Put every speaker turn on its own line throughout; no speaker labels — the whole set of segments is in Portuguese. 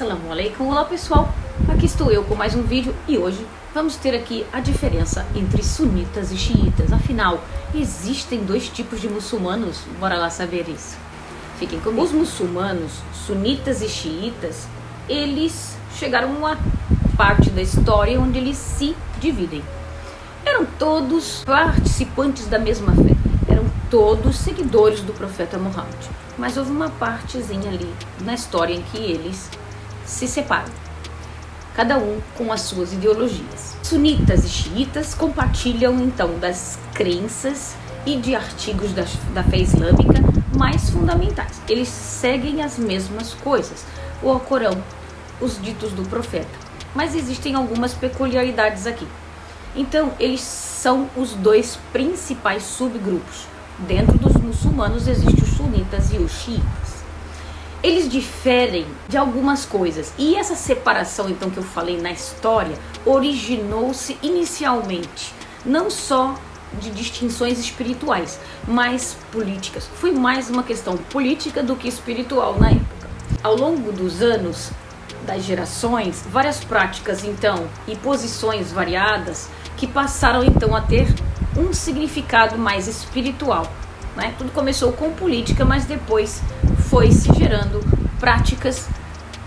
Assalamu alaikum, olá pessoal, aqui estou eu com mais um vídeo e hoje vamos ter aqui a diferença entre sunitas e xiitas. Afinal, existem dois tipos de muçulmanos, bora lá saber isso. Fiquem comigo. Os muçulmanos, sunitas e xiitas, eles chegaram a uma parte da história onde eles se dividem. Eram todos participantes da mesma fé, eram todos seguidores do profeta Muhammad, mas houve uma partezinha ali na história em que eles se separam, cada um com as suas ideologias. Sunitas e xiitas compartilham então das crenças e de artigos da fé islâmica mais fundamentais. Eles seguem as mesmas coisas, o Alcorão, os ditos do profeta, mas existem algumas peculiaridades aqui. Então, eles são os dois principais subgrupos. Dentro dos muçulmanos existem os sunitas e os xiitas. Eles diferem de algumas coisas. E essa separação, então, que eu falei na história, originou-se inicialmente não só de distinções espirituais, mas políticas. Foi mais uma questão política do que espiritual na época. Ao longo dos anos, das gerações, várias práticas, então, e posições variadas que passaram, então, a ter um significado mais espiritual, né? Tudo começou com política, mas depois foi se gerando práticas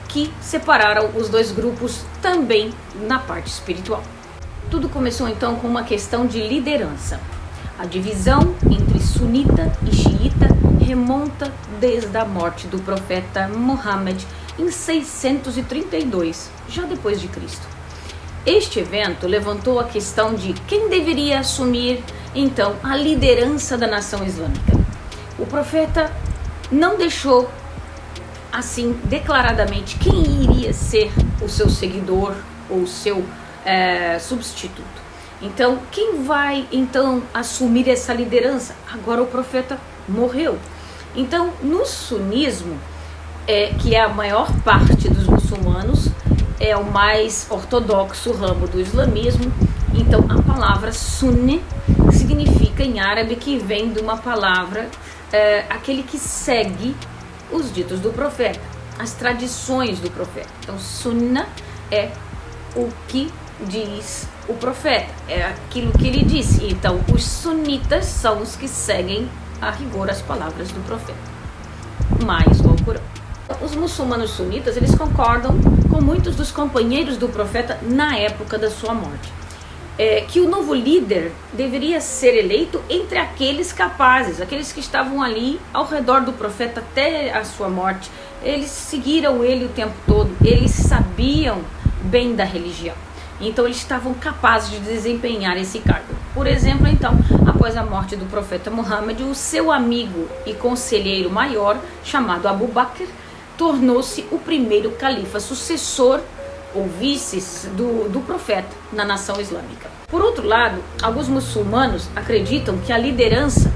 que separaram os dois grupos também na parte espiritual. Tudo começou então com uma questão de liderança. A divisão entre sunita e xiita remonta desde a morte do profeta Muhammad em 632, já depois de Cristo. Este evento levantou a questão de quem deveria assumir, então, a liderança da nação islâmica. O profeta não deixou, assim, declaradamente quem iria ser o seu seguidor ou o seu substituto. Então, quem vai, então, assumir essa liderança? Agora o profeta morreu. Então, no sunismo, que é a maior parte dos muçulmanos, é o mais ortodoxo ramo do islamismo. Então a palavra sunni significa em árabe, que vem de uma palavra, aquele que segue os ditos do profeta, as tradições do profeta. Então sunna é o que diz o profeta, é aquilo que ele disse. Então os sunitas são os que seguem a rigor as palavras do profeta, mais o Alcorão. Os muçulmanos sunitas, eles concordam com muitos dos companheiros do profeta na época da sua morte, que o novo líder deveria ser eleito entre aqueles capazes, aqueles que estavam ali ao redor do profeta até a sua morte. Eles seguiram ele o tempo todo, eles sabiam bem da religião, então eles estavam capazes de desempenhar esse cargo. Por exemplo, então, após a morte do profeta Muhammad, o seu amigo e conselheiro maior, chamado Abu Bakr, tornou-se o primeiro califa sucessor ou vice do profeta na nação islâmica. Por outro lado, alguns muçulmanos acreditam que a liderança,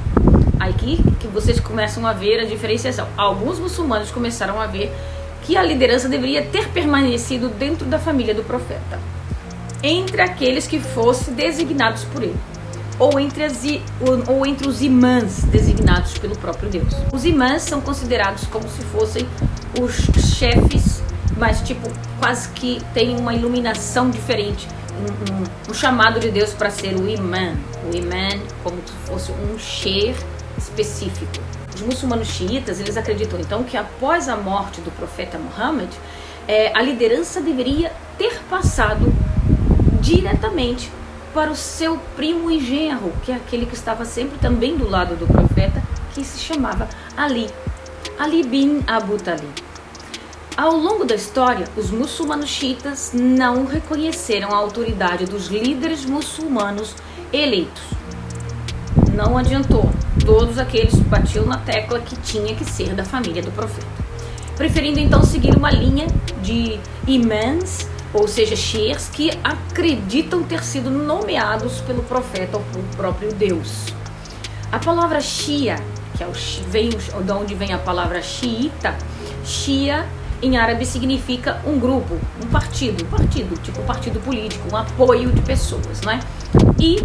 aqui que vocês começam a ver a diferenciação, alguns muçulmanos começaram a ver que a liderança deveria ter permanecido dentro da família do profeta, entre aqueles que fossem designados por ele, ou entre os imãs designados pelo próprio Deus. Os imãs são considerados como se fossem os chefes, mas tipo, quase que tem uma iluminação diferente, um chamado de Deus para ser o imã. O imã como se fosse um sher específico. Os muçulmanos xiitas, eles acreditam então que após a morte do profeta Muhammad, a liderança deveria ter passado diretamente para o seu primo e genro, que é aquele que estava sempre também do lado do profeta, que se chamava Ali bin Abu Talib. Ao longo da história, os muçulmanos xiitas não reconheceram a autoridade dos líderes muçulmanos eleitos. Não adiantou, todos aqueles batiam na tecla que tinha que ser da família do profeta, preferindo então seguir uma linha de imãs, ou seja, sheikhs, que acreditam ter sido nomeados pelo profeta ou pelo próprio Deus. A palavra Shia, que vem de onde vem a palavra xiita, Shia em árabe significa um grupo, um partido, tipo partido político, um apoio de pessoas, né? E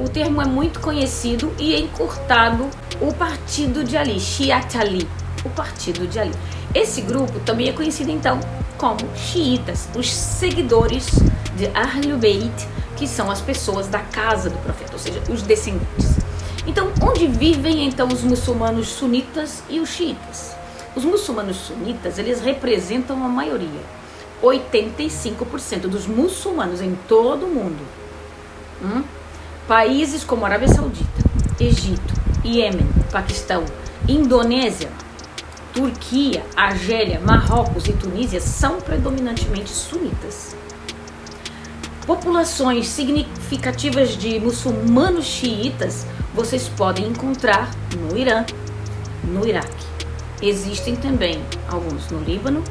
o termo é muito conhecido e encurtado, o partido de Ali, Shiat Ali, o partido de Ali. Esse grupo também é conhecido então como xiitas, os seguidores de Ahlul Bayt, que são as pessoas da casa do profeta, ou seja, os descendentes. Então, onde vivem então os muçulmanos sunitas e os xiitas? Os muçulmanos sunitas, eles representam a maioria, 85% dos muçulmanos em todo o mundo. Países como Arábia Saudita, Egito, Iêmen, Paquistão, Indonésia, Turquia, Argélia, Marrocos e Tunísia são predominantemente sunitas. Populações significativas de muçulmanos xiitas vocês podem encontrar no Irã, no Iraque. Existem também alguns no Líbano,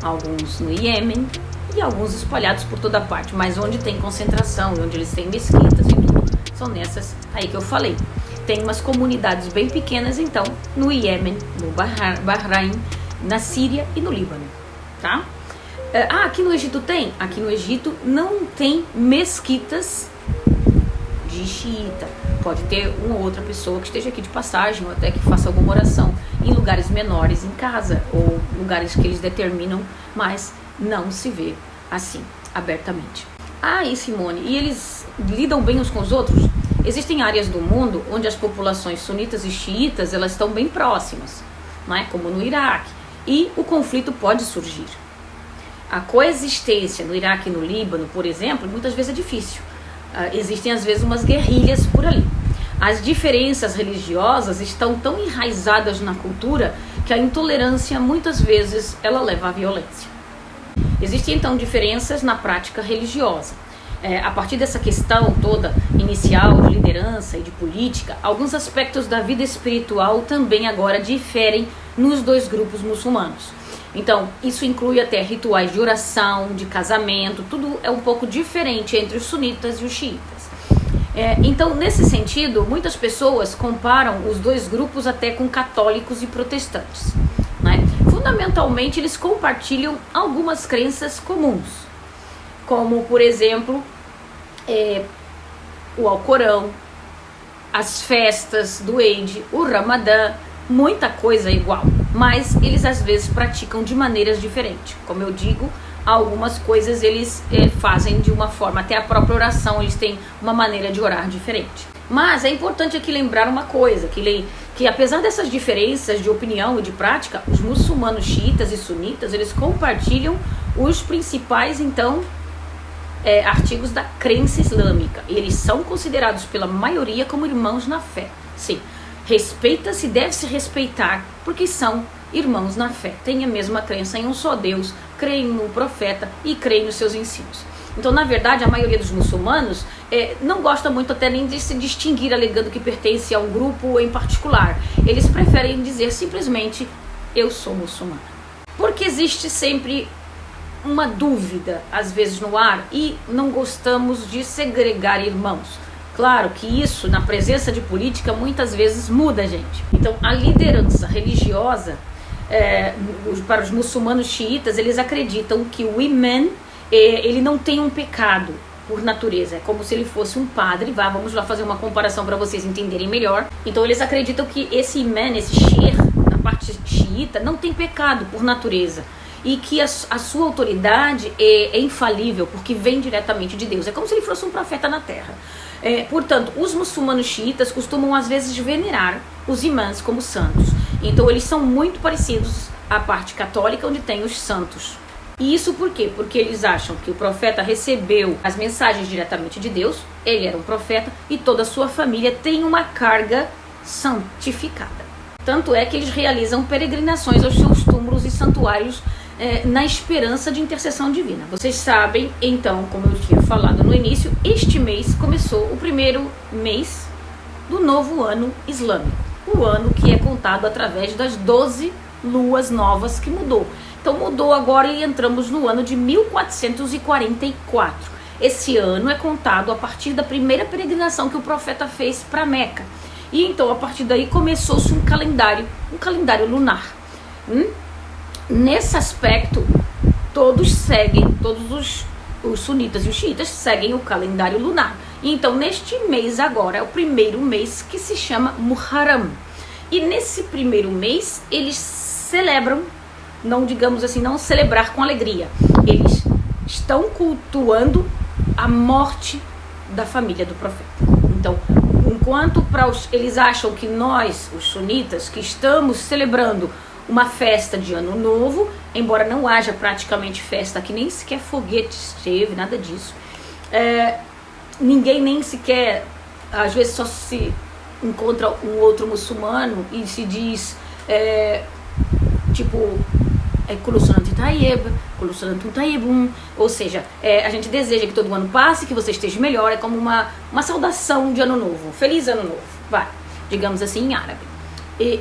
alguns no Iêmen e alguns espalhados por toda parte, mas onde tem concentração e onde eles têm mesquitas e tudo, são nessas aí que eu falei. Tem umas comunidades bem pequenas, então, no Iêmen, no Bahrein, na Síria e no Líbano, tá? Aqui no Egito tem? Aqui no Egito não tem mesquitas de xiita. Pode ter uma ou outra pessoa que esteja aqui de passagem ou até que faça alguma oração em lugares menores, em casa, ou lugares que eles determinam, mas não se vê assim, abertamente. E Simone, e eles lidam bem uns com os outros? Existem áreas do mundo onde as populações sunitas e xiitas elas estão bem próximas, não é? Como no Iraque, e o conflito pode surgir. A coexistência no Iraque e no Líbano, por exemplo, muitas vezes é difícil. Existem às vezes umas guerrilhas por ali. As diferenças religiosas estão tão enraizadas na cultura que a intolerância muitas vezes ela leva à violência. Existem então diferenças na prática religiosa. A partir dessa questão toda inicial de liderança e de política, alguns aspectos da vida espiritual também agora diferem nos dois grupos muçulmanos. Então, isso inclui até rituais de oração, de casamento, tudo é um pouco diferente entre os sunitas e os xiitas. Então, nesse sentido, muitas pessoas comparam os dois grupos até com católicos e protestantes, né? Fundamentalmente, eles compartilham algumas crenças comuns, como, por exemplo, o Alcorão, as festas do Eid, o Ramadã, muita coisa igual, mas eles às vezes praticam de maneiras diferentes. Como eu digo, algumas coisas eles fazem de uma forma, até a própria oração eles têm uma maneira de orar diferente. Mas é importante aqui lembrar uma coisa, que apesar dessas diferenças de opinião e de prática, os muçulmanos xiitas e sunitas, eles compartilham os principais, então, artigos da crença islâmica. E eles são considerados pela maioria como irmãos na fé. Sim, respeita-se, deve-se respeitar, porque são irmãos na fé. Têm a mesma crença em um só Deus, creem no profeta e creem nos seus ensinos. Então, na verdade, a maioria dos muçulmanos não gosta muito até nem de se distinguir alegando que pertence a um grupo em particular. Eles preferem dizer simplesmente, eu sou muçulmano. Porque existe sempre uma dúvida, às vezes, no ar, e não gostamos de segregar irmãos. Claro que isso, na presença de política, muitas vezes muda, gente. Então, a liderança religiosa, para os muçulmanos xiitas, eles acreditam que o imã, ele não tem um pecado por natureza. É como se ele fosse um padre. Vamos lá fazer uma comparação para vocês entenderem melhor. Então, eles acreditam que esse imã, esse sheikh, na parte xiita, não tem pecado por natureza. E que a sua autoridade é infalível, porque vem diretamente de Deus. É como se ele fosse um profeta na terra. Portanto, os muçulmanos xiitas costumam às vezes venerar os imãs como santos. Então eles são muito parecidos à parte católica, onde tem os santos. E isso por quê? Porque eles acham que o profeta recebeu as mensagens diretamente de Deus, ele era um profeta, e toda a sua família tem uma carga santificada. Tanto é que eles realizam peregrinações aos seus túmulos e santuários na esperança de intercessão divina. Vocês sabem, então, como eu tinha falado no início, este mês começou o primeiro mês do novo ano islâmico. O ano que é contado através das 12 luas novas que mudou. Então mudou agora e entramos no ano de 1444. Esse ano é contado a partir da primeira peregrinação que o profeta fez para Meca. E então a partir daí começou-se um calendário lunar. Nesse aspecto, todos os sunitas e os xiitas seguem o calendário lunar. E então, neste mês agora, é o primeiro mês que se chama Muharram. E nesse primeiro mês, eles celebram digamos assim, não celebrar com alegria. Eles estão cultuando a morte da família do profeta. Então, enquanto eles acham que nós, os sunitas, que estamos celebrando uma festa de ano novo, embora não haja praticamente festa aqui, nem sequer foguetes teve, nada disso. Ninguém nem sequer, às vezes só se encontra um outro muçulmano e se diz, Kulusanat Tayyib, Kulusanat Tayyibun, ou seja, a gente deseja que todo ano passe, que você esteja melhor, é como uma saudação de ano novo, feliz ano novo, digamos assim em árabe.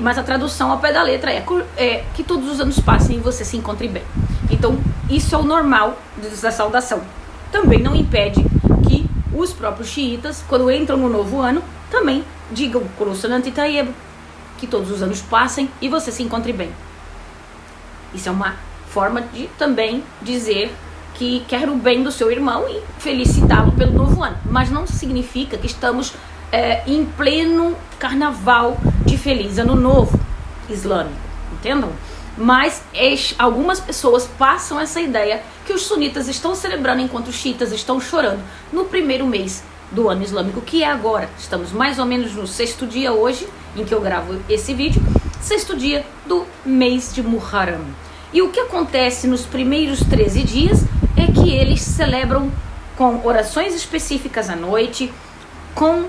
Mas a tradução ao pé da letra é que todos os anos passem e você se encontre bem. Então, isso é o normal da saudação. Também não impede que os próprios xiitas, quando entram no novo ano, também digam Kulusanat Tayyib, que todos os anos passem e você se encontre bem. Isso é uma forma de também dizer que quer o bem do seu irmão e felicitá-lo pelo novo ano. Mas não significa que estamos em pleno carnaval de feliz ano novo islâmico, entendam? Mas algumas pessoas passam essa ideia que os sunitas estão celebrando enquanto os xiitas estão chorando no primeiro mês do ano islâmico, que é agora. Estamos mais ou menos no 6º dia hoje, em que eu gravo esse vídeo, 6º dia do mês de Muharram. E o que acontece nos primeiros 13 dias é que eles celebram com orações específicas à noite, com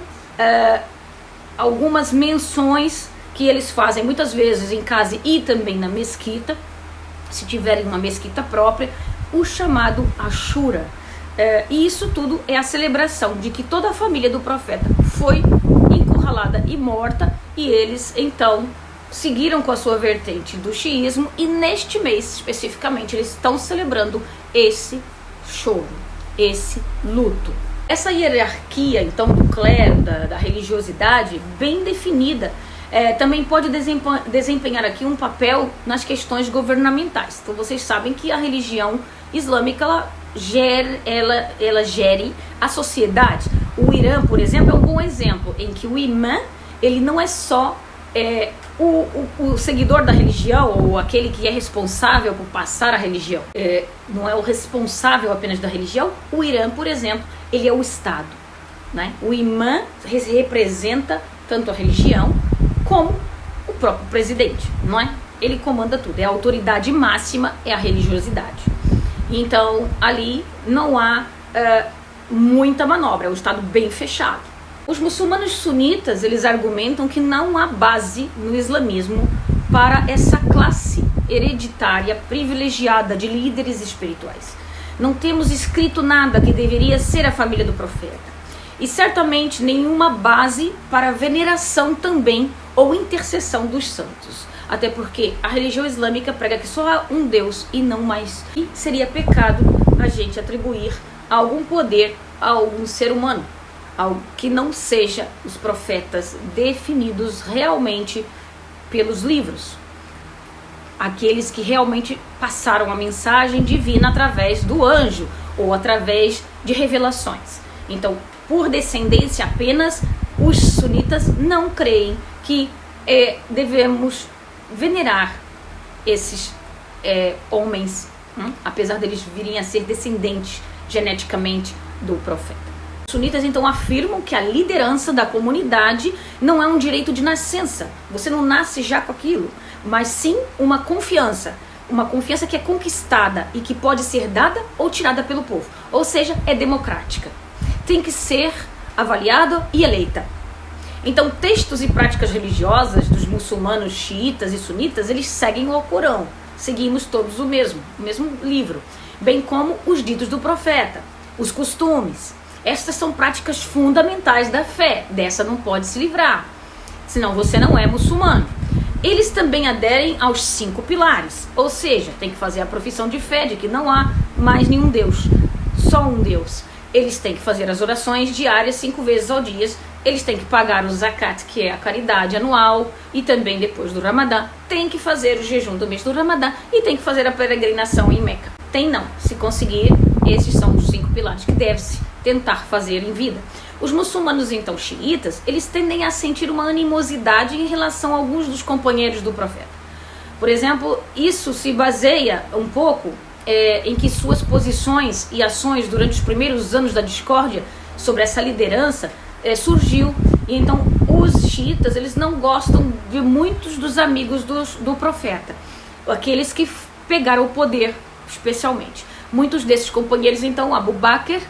algumas menções que eles fazem muitas vezes em casa e também na mesquita, se tiverem uma mesquita própria, o chamado Ashura. E isso tudo é a celebração de que toda a família do profeta foi encurralada e morta, e eles então seguiram com a sua vertente do xiismo, e neste mês especificamente eles estão celebrando esse choro, esse luto. Essa hierarquia então do clero, da religiosidade bem definida, também pode desempenhar aqui um papel nas questões governamentais. Então vocês sabem que a religião islâmica ela gere a sociedade. O Irã, por exemplo, é um bom exemplo em que o imã, ele não é só o seguidor da religião, ou aquele que é responsável por passar a religião, não é o responsável apenas da religião. O Irã, por exemplo, ele é o Estado, né? O imã representa tanto a religião como o próprio presidente, não é? Ele comanda tudo, a autoridade máxima é a religiosidade. Então ali não há muita manobra, é um Estado bem fechado. Os muçulmanos sunitas, eles argumentam que não há base no islamismo para essa classe hereditária privilegiada de líderes espirituais. Não temos escrito nada que deveria ser a família do profeta. E certamente nenhuma base para veneração também ou intercessão dos santos. Até porque a religião islâmica prega que só há um Deus e não mais. E seria pecado a gente atribuir algum poder a algum ser humano, algo que não seja os profetas definidos realmente pelos livros. Aqueles que realmente passaram a mensagem divina através do anjo ou através de revelações. Então, por descendência apenas, os sunitas não creem que devemos venerar esses homens, apesar deles virem a ser descendentes geneticamente do profeta. Os sunitas então afirmam que a liderança da comunidade não é um direito de nascença, você não nasce já com aquilo, mas sim uma confiança que é conquistada e que pode ser dada ou tirada pelo povo, ou seja, é democrática, tem que ser avaliada e eleita. Então, textos e práticas religiosas dos muçulmanos xiitas e sunitas, eles seguem o Alcorão, seguimos todos o mesmo livro, bem como os ditos do profeta, os costumes. Estas são práticas fundamentais da fé, dessa não pode se livrar, senão você não é muçulmano. Eles também aderem aos 5 pilares, ou seja, tem que fazer a profissão de fé de que não há mais nenhum Deus, só um Deus. Eles têm que fazer as orações diárias 5 vezes ao dia, eles têm que pagar o zakat, que é a caridade anual, e também depois do Ramadã, tem que fazer o jejum do mês do Ramadã e tem que fazer a peregrinação em Meca. Tem não, se conseguir, esses são os 5 pilares que deve-se tentar fazer em vida. Os muçulmanos então xiitas, eles tendem a sentir uma animosidade em relação a alguns dos companheiros do profeta. Por exemplo, isso se baseia um pouco em que suas posições e ações durante os primeiros anos da discórdia sobre essa liderança surgiu. E então os xiitas, eles não gostam de muitos dos amigos do profeta, aqueles que pegaram o poder especialmente. Muitos desses companheiros, então, Abu Bakr,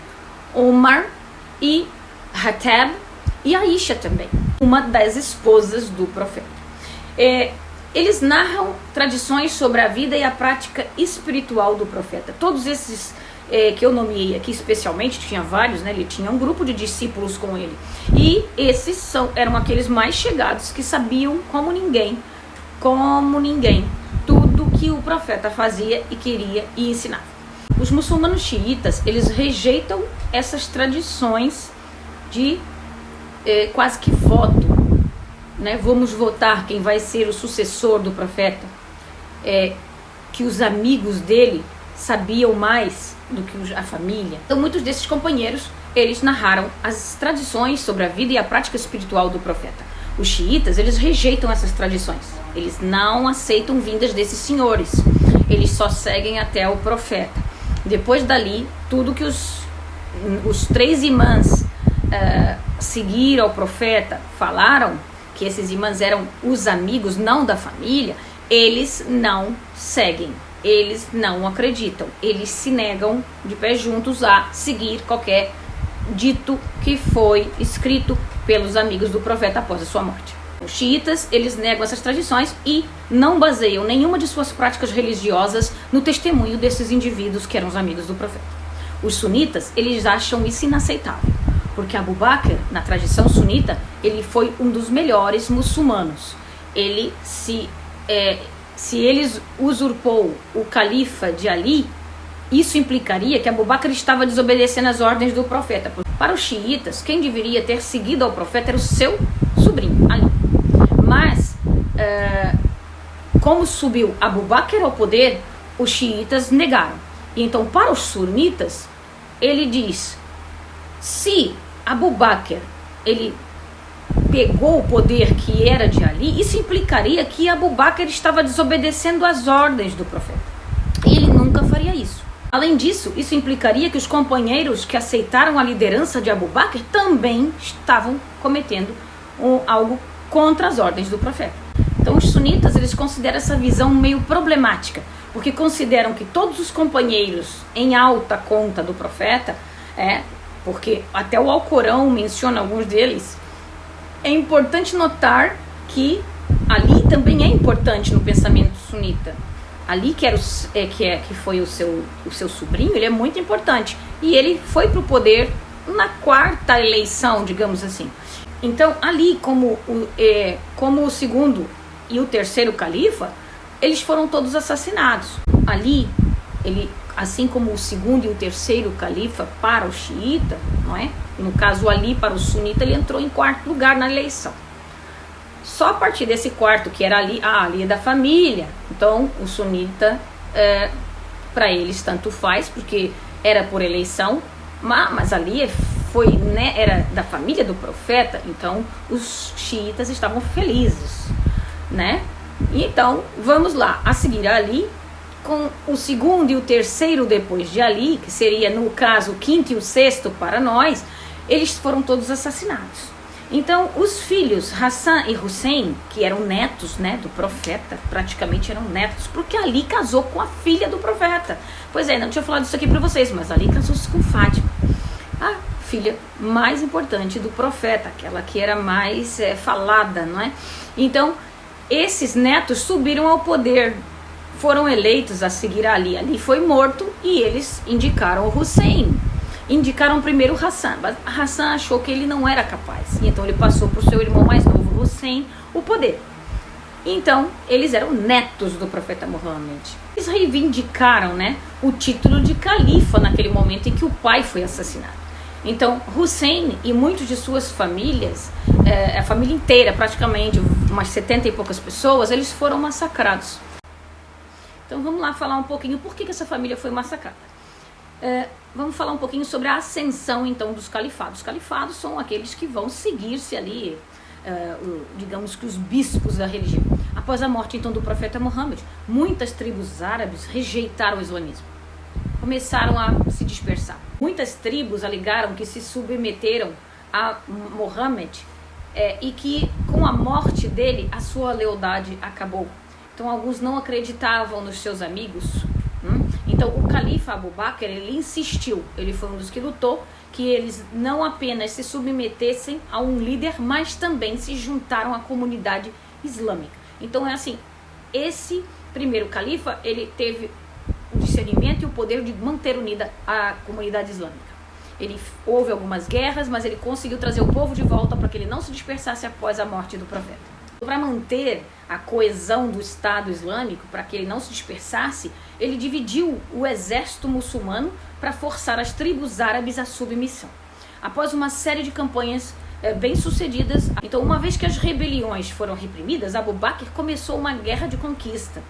Omar e Hatab e Aisha também, uma das esposas do profeta. Eles narram tradições sobre a vida e a prática espiritual do profeta. Todos esses que eu nomeei aqui especialmente, tinha vários, né? Ele tinha um grupo de discípulos com ele. E esses eram aqueles mais chegados que sabiam como ninguém, tudo que o profeta fazia e queria e ensinava. Os muçulmanos xiitas, eles rejeitam essas tradições de quase que voto, né? Vamos votar quem vai ser o sucessor do profeta, que os amigos dele sabiam mais do que a família. Então muitos desses companheiros, eles narraram as tradições sobre a vida e a prática espiritual do profeta. Os xiitas, eles rejeitam essas tradições, eles não aceitam vindas desses senhores, eles só seguem até o profeta. Depois dali, tudo que os 3 imãs seguiram ao profeta, falaram que esses imãs eram os amigos, não da família, eles não seguem, eles não acreditam, eles se negam de pé juntos a seguir qualquer dito que foi escrito pelos amigos do profeta após a sua morte. Os xiitas, eles negam essas tradições e não baseiam nenhuma de suas práticas religiosas no testemunho desses indivíduos que eram os amigos do profeta. Os sunitas, eles acham isso inaceitável, porque Abu Bakr, na tradição sunita, ele foi um dos melhores muçulmanos. Ele se ele usurpou o califa de Ali, isso implicaria que Abu Bakr estava desobedecendo as ordens do profeta. Para os xiitas, quem deveria ter seguido ao profeta era o seu sobrinho, Ali. Mas, como subiu Abu Bakr ao poder, os xiitas negaram. E então, para os sunitas, ele diz: se Abu Bakr, ele pegou o poder que era de Ali, isso implicaria que Abu Bakr estava desobedecendo as ordens do profeta. E ele nunca faria isso. Além disso, isso implicaria que os companheiros que aceitaram a liderança de Abu Bakr também estavam cometendo algo contra as ordens do profeta. Então os sunitas, eles consideram essa visão meio problemática, porque consideram que todos os companheiros em alta conta do profeta, porque até o Alcorão menciona alguns deles, é importante notar que Ali também é importante no pensamento sunita. Ali, que foi o seu sobrinho, ele é muito importante. E ele foi para o poder na 4ª eleição, digamos assim. Então, Ali, como o segundo e o terceiro califa, eles foram todos assassinados. Ali, assim como o segundo e o terceiro califa para o xiita, não é? No caso, Ali para o sunita, ele entrou em 4º lugar na eleição. Só a partir desse 4º, que era Ali é da família. Então, o sunita, para eles, tanto faz, porque era por eleição, mas Ali era da família do profeta, então os xiitas estavam felizes, né? E então, vamos lá, a seguir a Ali, com o segundo e o terceiro depois de Ali, que seria, no caso, o 5º e o 6º para nós, eles foram todos assassinados. Então, os filhos Hassan e Hussein, que eram netos, né, do profeta, praticamente eram netos, porque Ali casou com a filha do profeta. Pois é, não tinha falado isso aqui para vocês, mas Ali casou-se com Fátima, a filha mais importante do profeta, aquela que era mais falada, não é? Então, esses netos subiram ao poder, foram eleitos a seguir a Ali. Ali foi morto e eles indicaram o Hussein. Indicaram primeiro Hassan, mas Hassan achou que ele não era capaz. Então ele passou para o seu irmão mais novo, Hussein, o poder. Então, eles eram netos do profeta Muhammad. Eles reivindicaram, né, o título de califa naquele momento em que o pai foi assassinado. Então, Hussein e muitos de suas famílias, a família inteira, praticamente umas 70 e poucas pessoas, eles foram massacrados. Então vamos lá falar um pouquinho por que essa família foi massacrada. Vamos falar um pouquinho sobre a ascensão então dos califados. Os califados são aqueles que vão seguir-se ali, digamos que os bispos da religião. Após a morte então do profeta Muhammad, muitas tribos árabes rejeitaram o islamismo. Começaram a se dispersar. Muitas tribos alegaram que se submeteram a Muhammad e que com a morte dele a sua lealdade acabou. Então alguns não acreditavam nos seus amigos. Então o califa Abu Bakr, ele insistiu, ele foi um dos que lutou, que eles não apenas se submetessem a um líder, mas também se juntaram à comunidade islâmica. Então é assim, esse primeiro califa, ele teve o discernimento e o poder de manter unida a comunidade islâmica. Houve algumas guerras, mas ele conseguiu trazer o povo de volta para que ele não se dispersasse após a morte do profeta. Para manter a coesão do Estado Islâmico, para que ele não se dispersasse, ele dividiu o exército muçulmano para forçar as tribos árabes à submissão. Após uma série de campanhas bem-sucedidas, então uma vez que as rebeliões foram reprimidas, Abu Bakr começou uma guerra de conquista.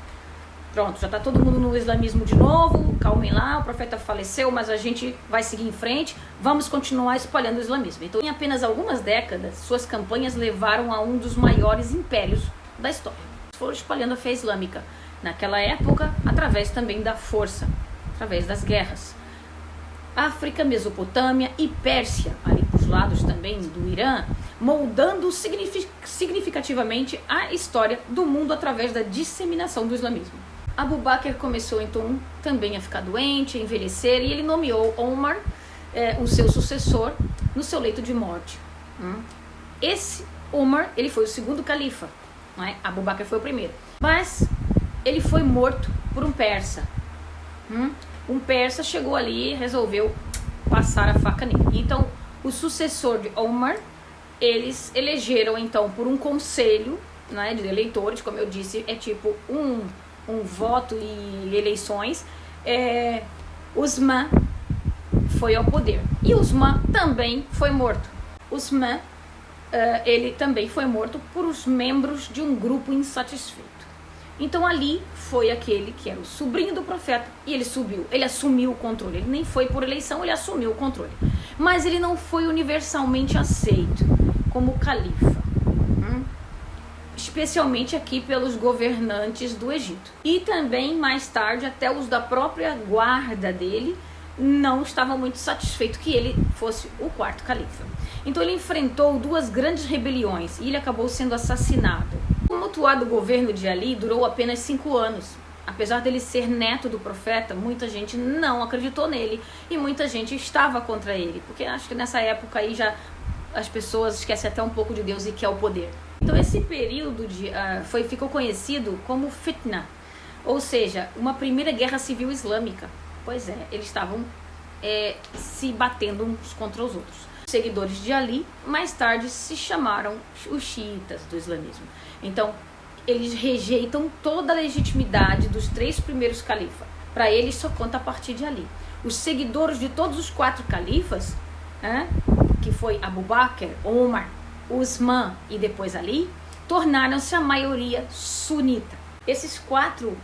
Pronto, já está todo mundo no islamismo de novo, calmem lá, o profeta faleceu, mas a gente vai seguir em frente, vamos continuar espalhando o islamismo. Então, em apenas algumas décadas, suas campanhas levaram a um dos maiores impérios da história. Foram espalhando a fé islâmica, naquela época, através também da força, através das guerras. África, Mesopotâmia e Pérsia, ali para os lados também do Irã, moldando significativamente a história do mundo através da disseminação do islamismo. Abu Bakr começou então também a ficar doente, a envelhecer, e ele nomeou Omar, o seu sucessor, no seu leito de morte. Esse Omar, ele foi o segundo califa, não é? Abu Bakr foi o primeiro, mas ele foi morto por um persa. Um persa chegou ali e resolveu passar a faca nele. Então, o sucessor de Omar, eles elegeram então por um conselho, né, de eleitores, como eu disse, é tipo um voto e eleições. Usman foi ao poder e Usman também foi morto. Usman, ele também foi morto por os membros de um grupo insatisfeito. Então ali foi aquele que era o sobrinho do profeta e ele assumiu o controle. Ele nem foi por eleição, ele assumiu o controle. Mas ele não foi universalmente aceito como califa, especialmente aqui pelos governantes do Egito. E também mais tarde até os da própria guarda dele não estavam muito satisfeitos que ele fosse o quarto califa. Então ele enfrentou duas grandes rebeliões e ele acabou sendo assassinado. O tumultuado governo de Ali durou apenas 5 anos. Apesar dele ser neto do profeta, muita gente não acreditou nele e muita gente estava contra ele, porque acho que nessa época aí já as pessoas esquecem até um pouco de Deus e quer o poder. Então esse período ficou conhecido como Fitna, ou seja, uma primeira guerra civil islâmica. Pois é, eles estavam se batendo uns contra os outros. Os seguidores de Ali mais tarde se chamaram os xiitas do islamismo. Então eles rejeitam toda a legitimidade dos 3 primeiros califas. Para eles só conta a partir de Ali. Os seguidores de todos os 4 califas, que foi Abu Bakr, Omar, Usman e depois Ali, tornaram-se a maioria sunita. Esses 4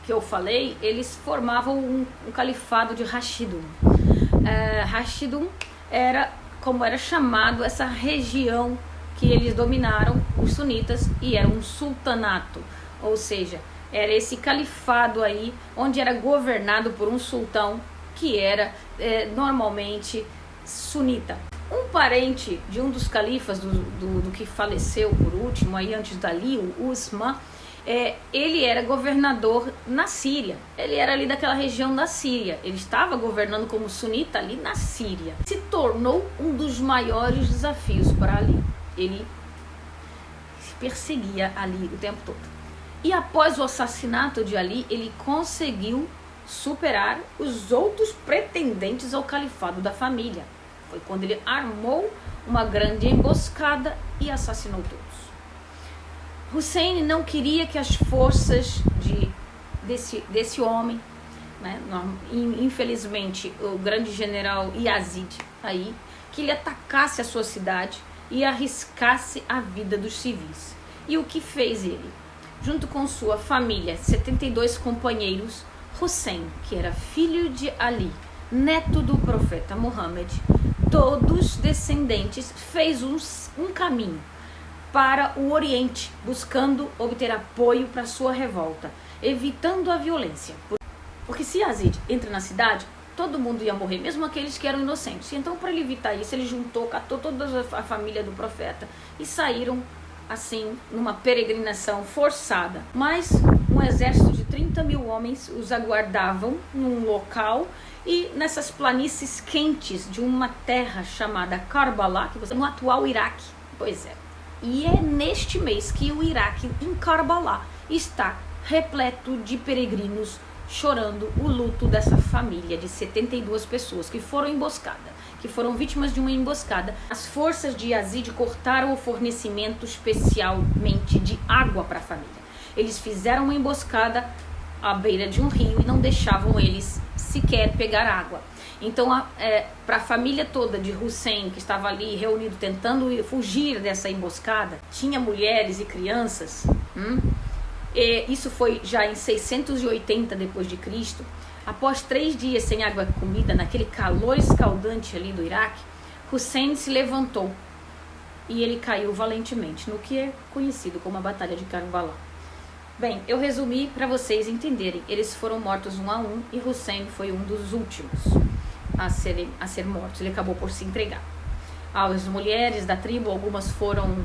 que eu falei, eles formavam um califado de Rashidun. Rashidun era como era chamado essa região que eles dominaram, os sunitas, e era um sultanato, ou seja, era esse califado aí, onde era governado por um sultão que era normalmente sunita. Um parente de um dos califas do que faleceu por último, aí antes dali, o Usman, ele era governador na Síria. Ele era ali daquela região da Síria. Ele estava governando como sunita ali na Síria. Se tornou um dos maiores desafios para Ali. Ele perseguia Ali o tempo todo. E após o assassinato de Ali, ele conseguiu superar os outros pretendentes ao califado da família. Foi quando ele armou uma grande emboscada e assassinou todos. Hussein não queria que as forças desse homem, né, infelizmente o grande general Yazid aí, que ele atacasse a sua cidade e arriscasse a vida dos civis. E o que fez ele? Junto com sua família, 72 companheiros, Hussein, que era filho de Ali, neto do profeta Muhammad, todos descendentes, fez um caminho para o Oriente, buscando obter apoio para sua revolta, evitando a violência. Porque se Yazid entra na cidade, todo mundo ia morrer, mesmo aqueles que eram inocentes. Então, para ele evitar isso, ele catou toda a família do profeta e saíram, assim, numa peregrinação forçada. Mas um exército de 30 mil homens os aguardavam num local e nessas planícies quentes de uma terra chamada Karbala, no atual Iraque. Pois é. E é neste mês que o Iraque, em Karbala, está repleto de peregrinos chorando o luto dessa família de 72 pessoas que foram emboscadas, que foram vítimas de uma emboscada. As forças de Yazid cortaram o fornecimento especialmente de água para a família. Eles fizeram uma emboscada à beira de um rio e não deixavam eles sequer pegar água. Então, para a família toda de Hussein, que estava ali reunido tentando fugir dessa emboscada, tinha mulheres e crianças. E isso foi já em 680 depois de Cristo. Após 3 dias sem água e comida, naquele calor escaldante ali do Iraque, Hussein se levantou e ele caiu valentemente no que é conhecido como a Batalha de Karbala. Bem, eu resumi para vocês entenderem. Eles foram mortos um a um e Hussein foi um dos últimos a ser mortos. Ele acabou por se entregar. As mulheres da tribo, algumas foram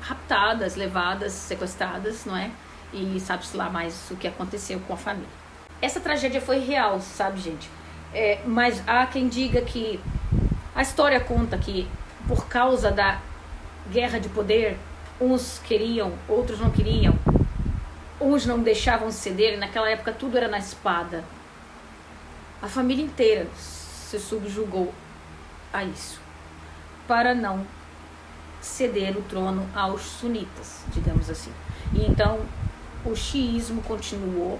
raptadas, levadas, sequestradas, não é? E sabe-se lá mais o que aconteceu com a família. Essa tragédia foi real, sabe, gente? Mas há quem diga que a história conta que por causa da guerra de poder, uns queriam, outros não queriam, uns não deixavam ceder, e naquela época tudo era na espada. A família inteira se subjugou a isso, para não ceder o trono aos sunitas, digamos assim. E então o xiismo continuou.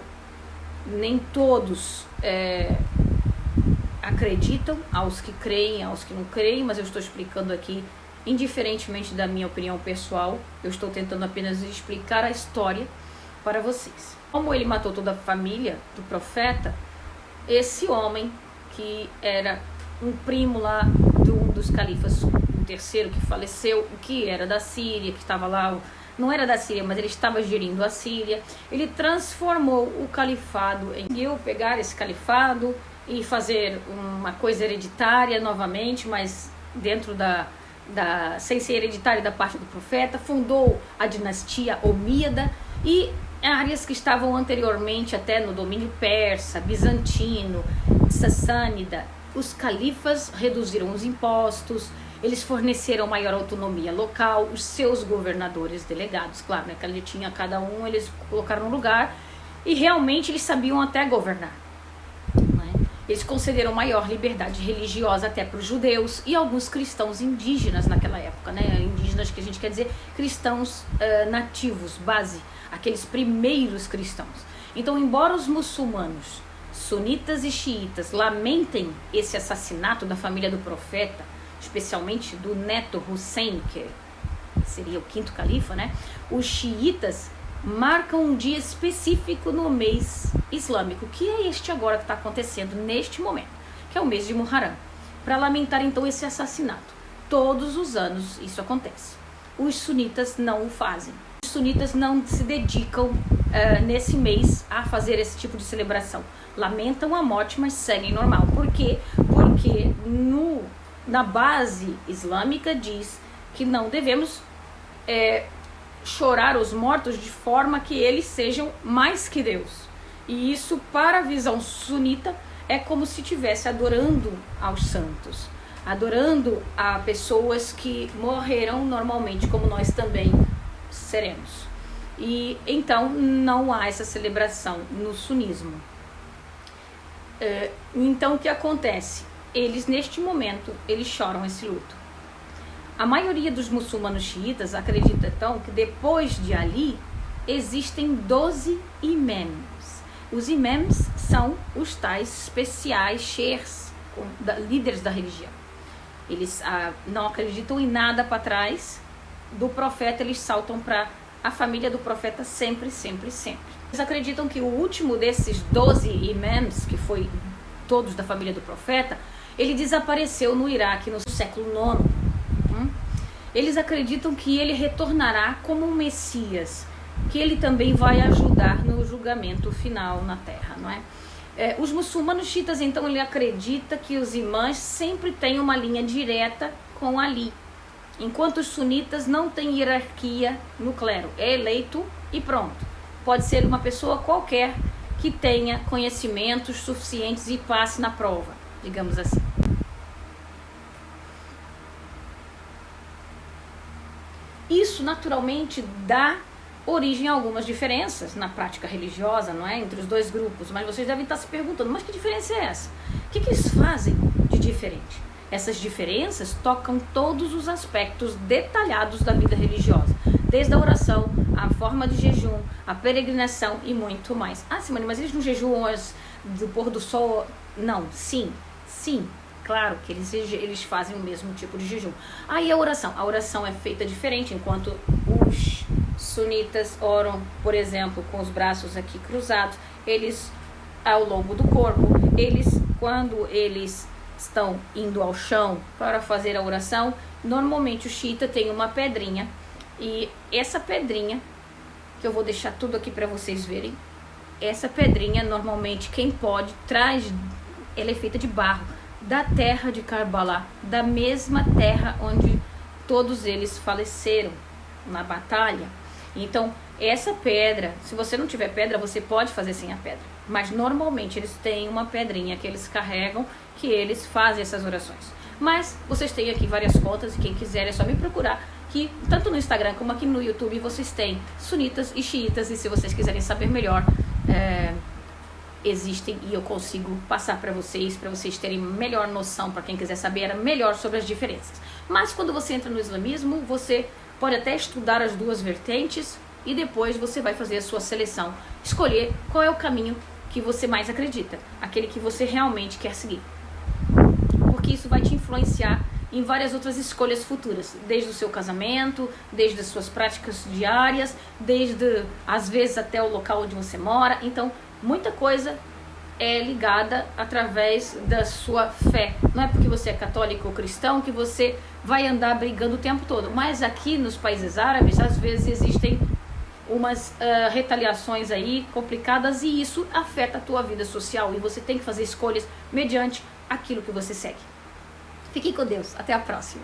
Nem todos acreditam, aos que creem, aos que não creem, mas eu estou explicando aqui, indiferentemente da minha opinião pessoal, eu estou tentando apenas explicar a história para vocês. Como ele matou toda a família do profeta, esse homem, que era um primo lá de um dos califas, o terceiro que faleceu, que era da Síria, que estava lá, não era da Síria, mas ele estava gerindo a Síria, ele transformou o califado em... Eu pegar esse califado e fazer uma coisa hereditária novamente, mas dentro sem ser hereditária da parte do profeta, fundou a dinastia Omíada e áreas que estavam anteriormente até no domínio persa, bizantino, sassânida. Os califas reduziram os impostos, eles forneceram maior autonomia local, os seus governadores delegados, claro, né, que ele tinha cada um, eles colocaram no lugar e realmente eles sabiam até governar. Eles concederam maior liberdade religiosa até para os judeus e alguns cristãos indígenas naquela época, né? Indígenas que a gente quer dizer cristãos nativos, base, aqueles primeiros cristãos. Então, embora os muçulmanos, sunitas e xiitas, lamentem esse assassinato da família do profeta, especialmente do neto Hussein, que seria o 5º califa, né? Os xiitas marcam um dia específico no mês islâmico, que é este agora que está acontecendo neste momento, que é o mês de Muharram, para lamentar então esse assassinato. Todos os anos isso acontece. Os sunitas não o fazem. Os sunitas não se dedicam nesse mês a fazer esse tipo de celebração. Lamentam a morte, mas seguem normal. Por quê? Porque na base islâmica diz que não devemos chorar os mortos de forma que eles sejam mais que Deus. E isso, para a visão sunita, é como se estivesse adorando aos santos, adorando a pessoas que morreram normalmente, como nós também seremos. E então não há essa celebração no sunismo. Então o que acontece? Eles, neste momento, eles choram esse luto. A maioria dos muçulmanos xiitas acredita então que depois de Ali existem 12 imãs. Os imãs são os tais especiais sheikhs, líderes da religião. Eles não acreditam em nada para trás do profeta, eles saltam para a família do profeta sempre, sempre, sempre. Eles acreditam que o último desses 12 imãs, que foi todos da família do profeta, ele desapareceu no Iraque no século IX. Eles acreditam que ele retornará como um Messias, que ele também vai ajudar no julgamento final na Terra, não é? Os muçulmanos xiitas, então, ele acredita que os imãs sempre têm uma linha direta com Ali, enquanto os sunitas não têm hierarquia no clero, é eleito e pronto. Pode ser uma pessoa qualquer que tenha conhecimentos suficientes e passe na prova, digamos assim. Isso naturalmente dá origem a algumas diferenças na prática religiosa, não é? Entre os dois grupos, mas vocês devem estar se perguntando, mas que diferença é essa? O que eles fazem de diferente? Essas diferenças tocam todos os aspectos detalhados da vida religiosa, desde a oração, a forma de jejum, a peregrinação e muito mais. Ah, Simone, mas eles não jejuam do pôr do sol? Não, sim, claro que eles fazem o mesmo tipo de jejum. Aí a oração é feita diferente, enquanto os sunitas oram, por exemplo, com os braços aqui cruzados, eles ao longo do corpo, quando eles estão indo ao chão para fazer a oração, normalmente o xiita tem uma pedrinha, e essa pedrinha, que eu vou deixar tudo aqui para vocês verem, essa pedrinha normalmente quem pode traz, ela é feita de barro, da terra de Karbala, da mesma terra onde todos eles faleceram na batalha. Então, essa pedra, se você não tiver pedra, você pode fazer sem a pedra. Mas normalmente eles têm uma pedrinha que eles carregam, que eles fazem essas orações. Mas vocês têm aqui várias contas, e quem quiser é só me procurar, que tanto no Instagram como aqui no YouTube vocês têm sunitas e xiitas, e se vocês quiserem saber melhor, existem, e eu consigo passar para vocês terem melhor noção, para quem quiser saber melhor sobre as diferenças. Mas quando você entra no islamismo, você pode até estudar as duas vertentes e depois você vai fazer a sua seleção, escolher qual é o caminho que você mais acredita, aquele que você realmente quer seguir, porque isso vai te influenciar em várias outras escolhas futuras, desde o seu casamento, desde as suas práticas diárias, desde às vezes até o local onde você mora. Então muita coisa é ligada através da sua fé. Não é porque você é católico ou cristão que você vai andar brigando o tempo todo. Mas aqui nos países árabes, às vezes existem umas retaliações aí complicadas, e isso afeta a tua vida social, e você tem que fazer escolhas mediante aquilo que você segue. Fiquem com Deus. Até a próxima.